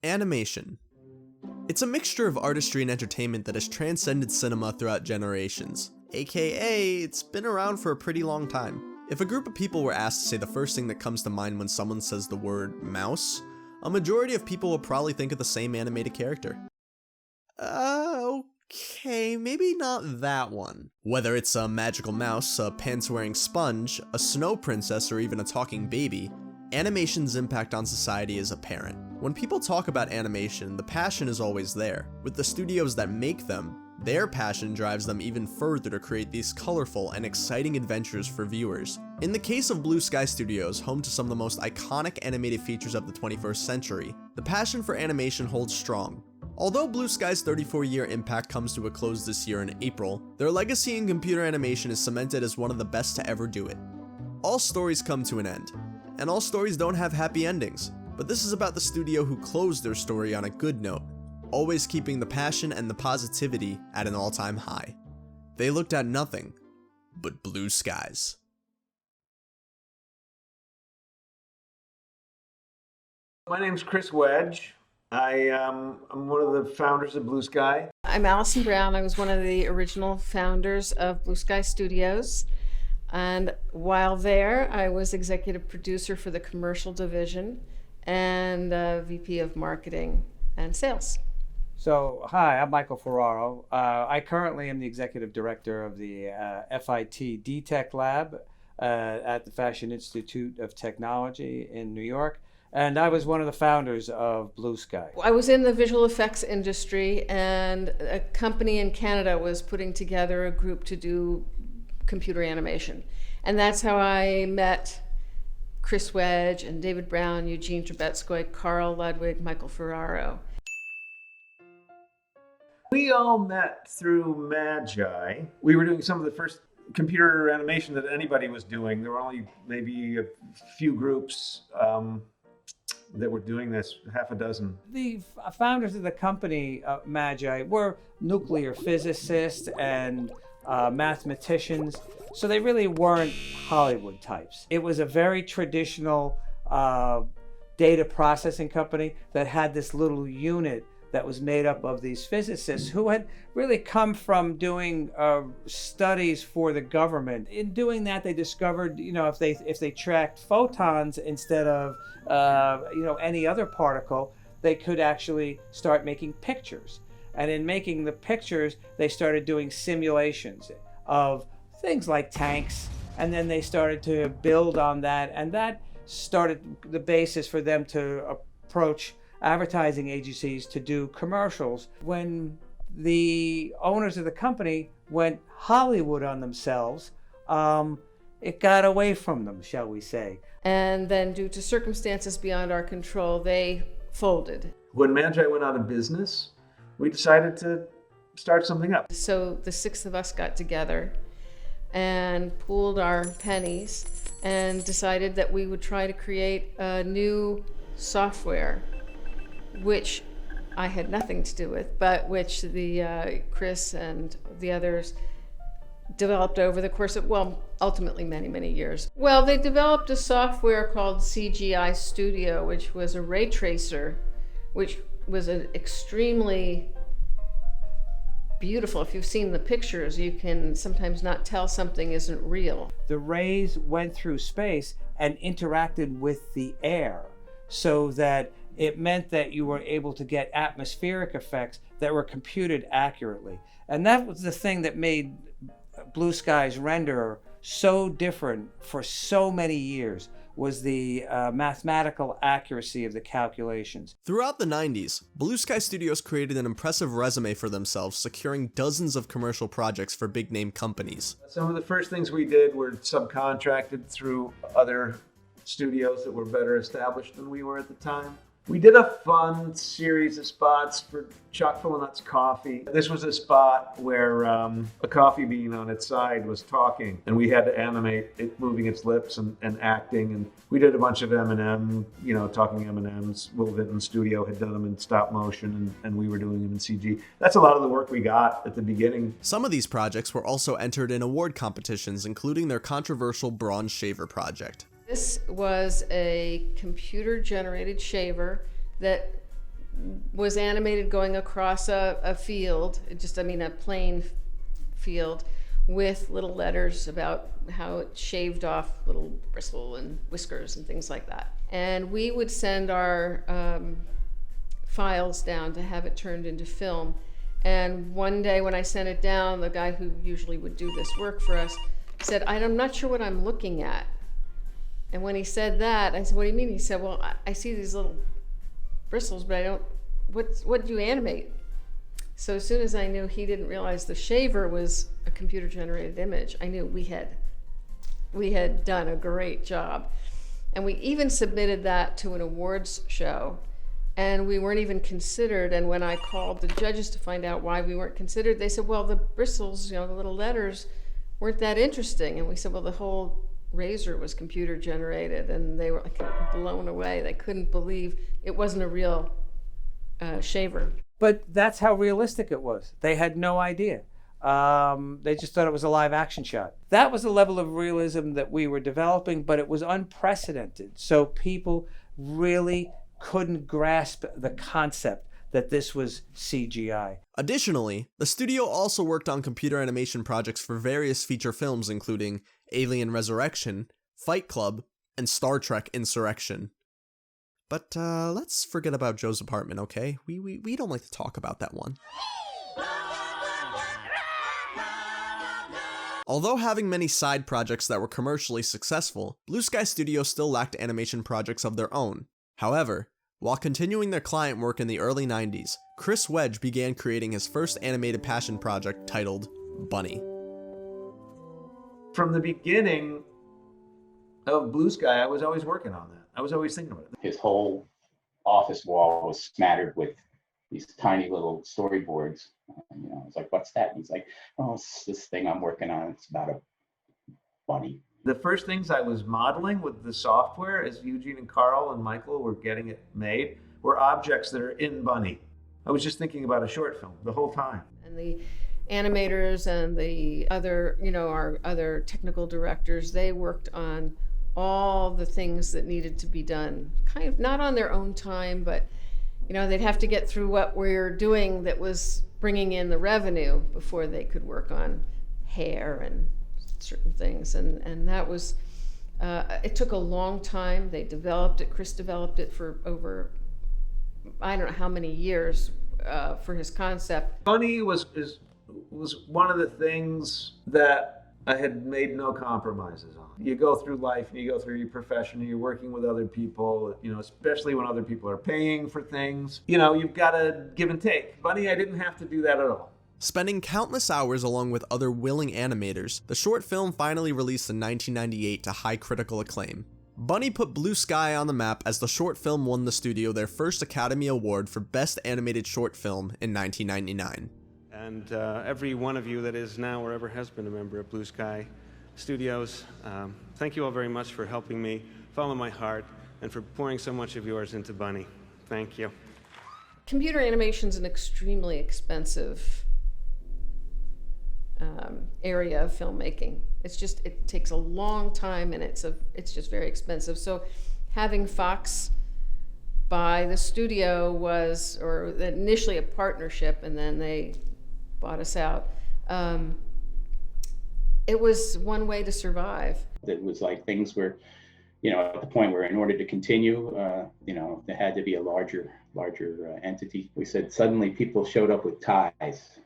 Animation. It's a mixture of artistry and entertainment that has transcended cinema throughout generations, aka it's been around for a pretty long time. If a group of people were asked to say the first thing that comes to mind when someone says the word mouse, a majority of people will probably think of the same animated character. Okay, maybe not that one. Whether it's a magical mouse, a pants-wearing sponge, a snow princess, or even a talking baby, animation's impact on society is apparent. When people talk about animation, the passion is always there. With the studios that make them, their passion drives them even further to create these colorful and exciting adventures for viewers. In the case of Blue Sky Studios, home to some of the most iconic animated features of the 21st century, the passion for animation holds strong. Although Blue Sky's 34-year impact comes to a close this year in April, their legacy in computer animation is cemented as one of the best to ever do it. All stories come to an end, and all stories don't have happy endings, but this is about the studio who closed their story on a good note, always keeping the passion and the positivity at an all-time high. They looked at nothing but blue skies. My name's Chris Wedge. I'm one of the founders of Blue Sky. I'm Alison Brown. I was one of the original founders of Blue Sky Studios. And while there, I was executive producer for the commercial division and VP of marketing and sales. So, hi, I'm Michael Ferraro. I currently am the executive director of the FIT DTech Lab at the Fashion Institute of Technology in New York. And I was one of the founders of Blue Sky. I was in the visual effects industry, and a company in Canada was putting together a group to do computer animation. And that's how I met Chris Wedge and David Brown, Eugene Trubetskoy, Carl Ludwig, Michael Ferraro. We all met through Magi. We were doing some of the first computer animation that anybody was doing. There were only maybe a few groups that were doing this, half a dozen. The founders of the company, Magi, were nuclear physicists and mathematicians, so they really weren't Hollywood types. It was a very traditional data processing company that had this little unit that was made up of these physicists who had really come from doing studies for the government. In doing that, they discovered, if they tracked photons instead of any other particle, they could actually start making pictures. And in making the pictures, they started doing simulations of things like tanks, and then they started to build on that, and that started the basis for them to approach advertising agencies to do commercials. When the owners of the company went Hollywood on themselves, it got away from them, shall we say. And then due to circumstances beyond our control, they folded. When Magi went out of business, we decided to start something up. So the six of us got together and pooled our pennies and decided that we would try to create a new software, which I had nothing to do with, but which the Chris and the others developed over the course of, ultimately many, many years. Well, they developed a software called CGI Studio, which was a ray tracer, which was an extremely beautiful. If you've seen the pictures, you can sometimes not tell something isn't real. The rays went through space and interacted with the air, so that it meant that you were able to get atmospheric effects that were computed accurately. And that was the thing that made Blue Sky's renderer so different for so many years, was the mathematical accuracy of the calculations. Throughout the 90s, Blue Sky Studios created an impressive resume for themselves, securing dozens of commercial projects for big-name companies. Some of the first things we did were subcontracted through other studios that were better established than we were at the time. We did a fun series of spots for Chock-full of Nuts Coffee. This was a spot where a coffee bean on its side was talking, and we had to animate it moving its lips and acting. And we did a bunch of M&M, talking M&Ms. Will Vinton Studio had done them in stop motion, and we were doing them in CG. That's a lot of the work we got at the beginning. Some of these projects were also entered in award competitions, including their controversial Bronze Shaver project. This was a computer-generated shaver that was animated going across a field, a plain field, with little letters about how it shaved off little bristle and whiskers and things like that. And we would send our files down to have it turned into film. And one day when I sent it down, the guy who usually would do this work for us said, I'm not sure what I'm looking at. And when he said that, I said, what do you mean? He said, well, I see these little bristles, but I don't, what do you animate? So as soon as I knew he didn't realize the shaver was a computer-generated image, I knew we had done a great job. And we even submitted that to an awards show, and we weren't even considered. And when I called the judges to find out why we weren't considered, they said, well, the bristles, the little letters, weren't that interesting. And we said, well, the whole razor was computer-generated, and they were blown away. They couldn't believe it wasn't a real shaver. But that's how realistic it was. They had no idea. They just thought it was a live action shot. That was the level of realism that we were developing, but it was unprecedented. So people really couldn't grasp the concept that this was CGI. Additionally, the studio also worked on computer animation projects for various feature films, including Alien Resurrection, Fight Club, and Star Trek Insurrection. But let's forget about Joe's apartment, okay? We don't like to talk about that one. Although having many side projects that were commercially successful, Blue Sky Studios still lacked animation projects of their own. However, while continuing their client work in the early 90s, Chris Wedge began creating his first animated passion project titled Bunny. From the beginning of Blue Sky, I was always working on that. I was always thinking about it. His whole office wall was smattered with these tiny little storyboards. I was like, what's that? And he's like, oh, it's this thing I'm working on. It's about a bunny. The first things I was modeling with the software, as Eugene and Carl and Michael were getting it made, were objects that are in Bunny. I was just thinking about a short film the whole time. And the animators and the other, our other technical directors, they worked on all the things that needed to be done, kind of not on their own time, but they'd have to get through what we're doing that was bringing in the revenue before they could work on hair and certain things. And that was, it took a long time. They developed it. Chris developed it for over, I don't know how many years for his concept. Bunny was one of the things that I had made no compromises on. You go through life and you go through your profession and you're working with other people, especially when other people are paying for things. You've got to give and take. Bunny, I didn't have to do that at all. Spending countless hours along with other willing animators, the short film finally released in 1998 to high critical acclaim. Bunny put Blue Sky on the map as the short film won the studio their first Academy Award for Best Animated Short Film in 1999. And every one of you that is now or ever has been a member of Blue Sky Studios, thank you all very much for helping me follow my heart and for pouring so much of yours into Bunny. Thank you. Computer animation is an extremely expensive area of filmmaking. It takes a long time, and it's just very expensive. So having Fox buy the studio was, or initially a partnership, and then they bought us out. It was one way to survive. It was like things were, at the point where in order to continue, there had to be a larger entity. We said suddenly people showed up with ties.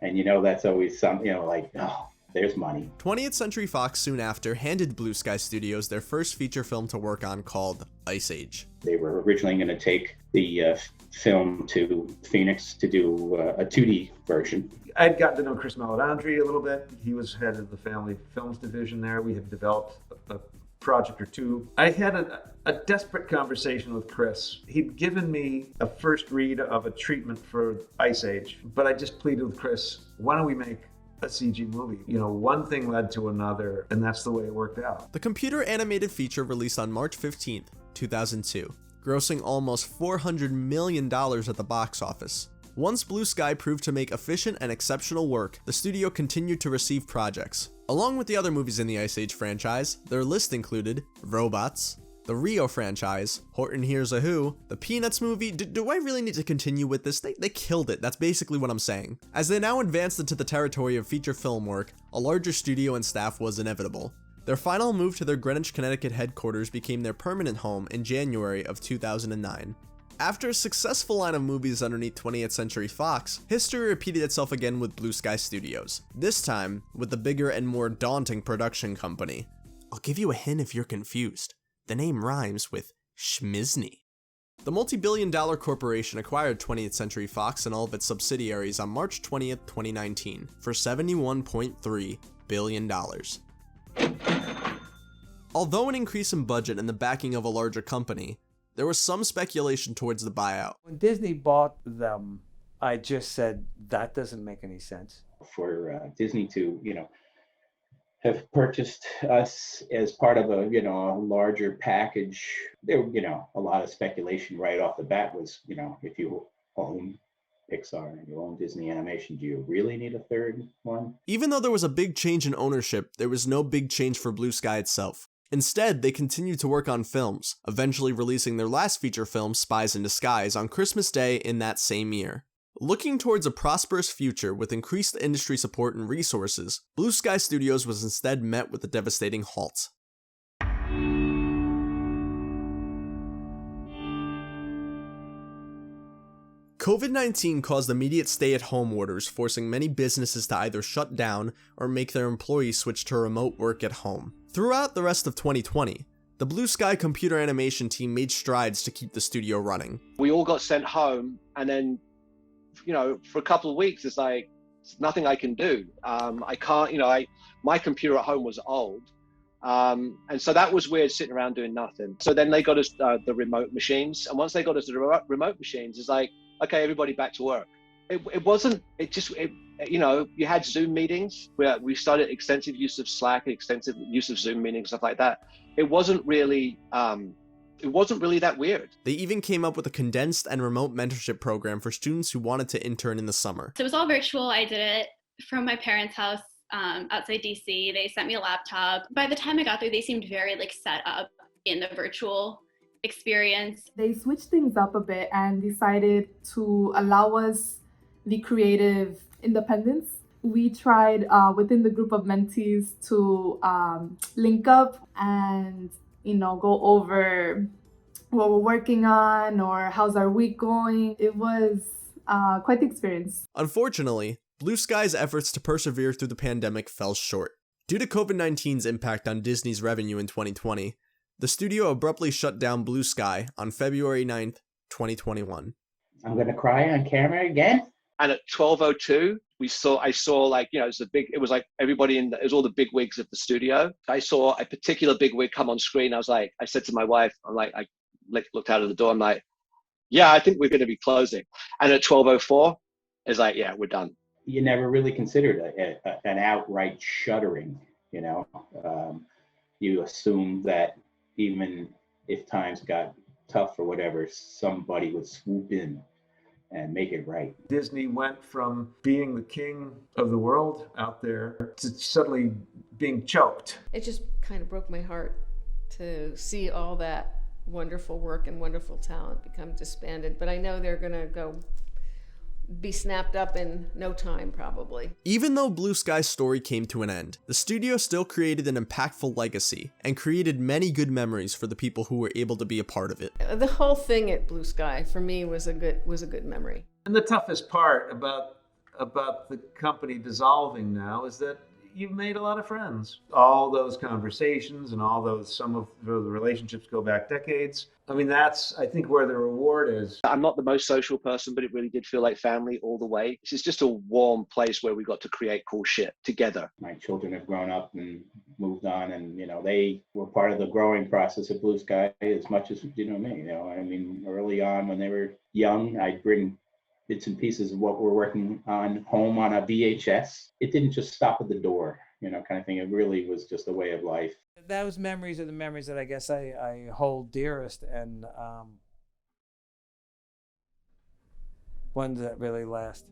And that's always something, oh, there's money. 20th Century Fox soon after handed Blue Sky Studios their first feature film to work on called Ice Age. They were originally going to take the film to Phoenix to do a 2D version. I'd gotten to know Chris Maledandri a little bit. He was head of the family films division there. We had developed a project or two. I had a desperate conversation with Chris. He'd given me a first read of a treatment for Ice Age, but I just pleaded with Chris, why don't we make a CG movie? One thing led to another, and that's the way it worked out. The computer animated feature released on March 15th, 2002, grossing almost $400 million at the box office. Once Blue Sky proved to make efficient and exceptional work, the studio continued to receive projects. Along with the other movies in the Ice Age franchise, their list included Robots, the Rio franchise, Horton Hears a Who, the Peanuts movie. Do I really need to continue with this? They killed it, that's basically what I'm saying. As they now advanced into the territory of feature film work, a larger studio and staff was inevitable. Their final move to their Greenwich, Connecticut headquarters became their permanent home in January of 2009. After a successful line of movies underneath 20th Century Fox, history repeated itself again with Blue Sky Studios, this time with the bigger and more daunting production company. I'll give you a hint if you're confused. The name rhymes with Schmizni. The multi-billion-dollar corporation acquired 20th Century Fox and all of its subsidiaries on March 20th, 2019 for $71.3 billion. Although an increase in budget and the backing of a larger company, there was some speculation towards the buyout. When Disney bought them, I just said, that doesn't make any sense. For Disney to, have purchased us as part of a, a larger package, there, a lot of speculation right off the bat was, if you own Pixar and you own Disney Animation, do you really need a third one? Even though there was a big change in ownership, there was no big change for Blue Sky itself. Instead, they continued to work on films, eventually releasing their last feature film, Spies in Disguise, on Christmas Day in that same year. Looking towards a prosperous future with increased industry support and resources, Blue Sky Studios was instead met with a devastating halt. COVID-19 caused immediate stay-at-home orders, forcing many businesses to either shut down or make their employees switch to remote work at home. Throughout the rest of 2020, the Blue Sky computer animation team made strides to keep the studio running. We all got sent home, and then, for a couple of weeks, it's like, there's nothing I can do. I can't, my computer at home was old. And so that was weird, sitting around doing nothing. So then they got us the remote machines. And once they got us the remote machines, it's like, okay, everybody back to work. You had Zoom meetings where we started extensive use of Slack, extensive use of Zoom meetings, stuff like that. It wasn't really that weird. They even came up with a condensed and remote mentorship program for students who wanted to intern in the summer. So it was all virtual. I did it from my parents' house outside DC. They sent me a laptop. By the time I got there, they seemed very set up in the virtual experience. They switched things up a bit and decided to allow us the creative independence. We tried within the group of mentees to link up and go over what we're working on or how's our week going. It was quite the experience. Unfortunately, Blue Sky's efforts to persevere through the pandemic fell short. Due to COVID-19's impact on Disney's revenue in 2020, the studio abruptly shut down Blue Sky on February 9th, 2021. I'm gonna cry on camera again. And at 12:02, I saw it was like everybody it was all the big wigs of the studio. I saw a particular big wig come on screen. I said to my wife, I looked out of the door. I'm like, yeah, I think we're going to be closing. And at 12:04, it's like, yeah, we're done. You never really considered an outright shuttering. You assumed that even if times got tough or whatever, somebody would swoop in and make it right. Disney went from being the king of the world out there to suddenly being choked. It just kind of broke my heart to see all that wonderful work and wonderful talent become disbanded. But I know they're going to be snapped up in no time, probably. Even though Blue Sky's story came to an end, the studio still created an impactful legacy and created many good memories for the people who were able to be a part of it. The whole thing at Blue Sky for me was a good memory. And the toughest part about the company dissolving now is that you've made a lot of friends. All those conversations and some of the relationships go back decades. I mean, that's, I think, where the reward is. I'm not the most social person, but it really did feel like family all the way. This is just a warm place where we got to create cool shit together. My children have grown up and moved on, and they were part of the growing process at Blue Sky as much as me. I mean, early on when they were young, I'd bring bits and pieces of what we're working on home on a VHS. It didn't just stop at the door, kind of thing. It really was just a way of life. Those memories are the memories that I guess I hold dearest, and ones that really last.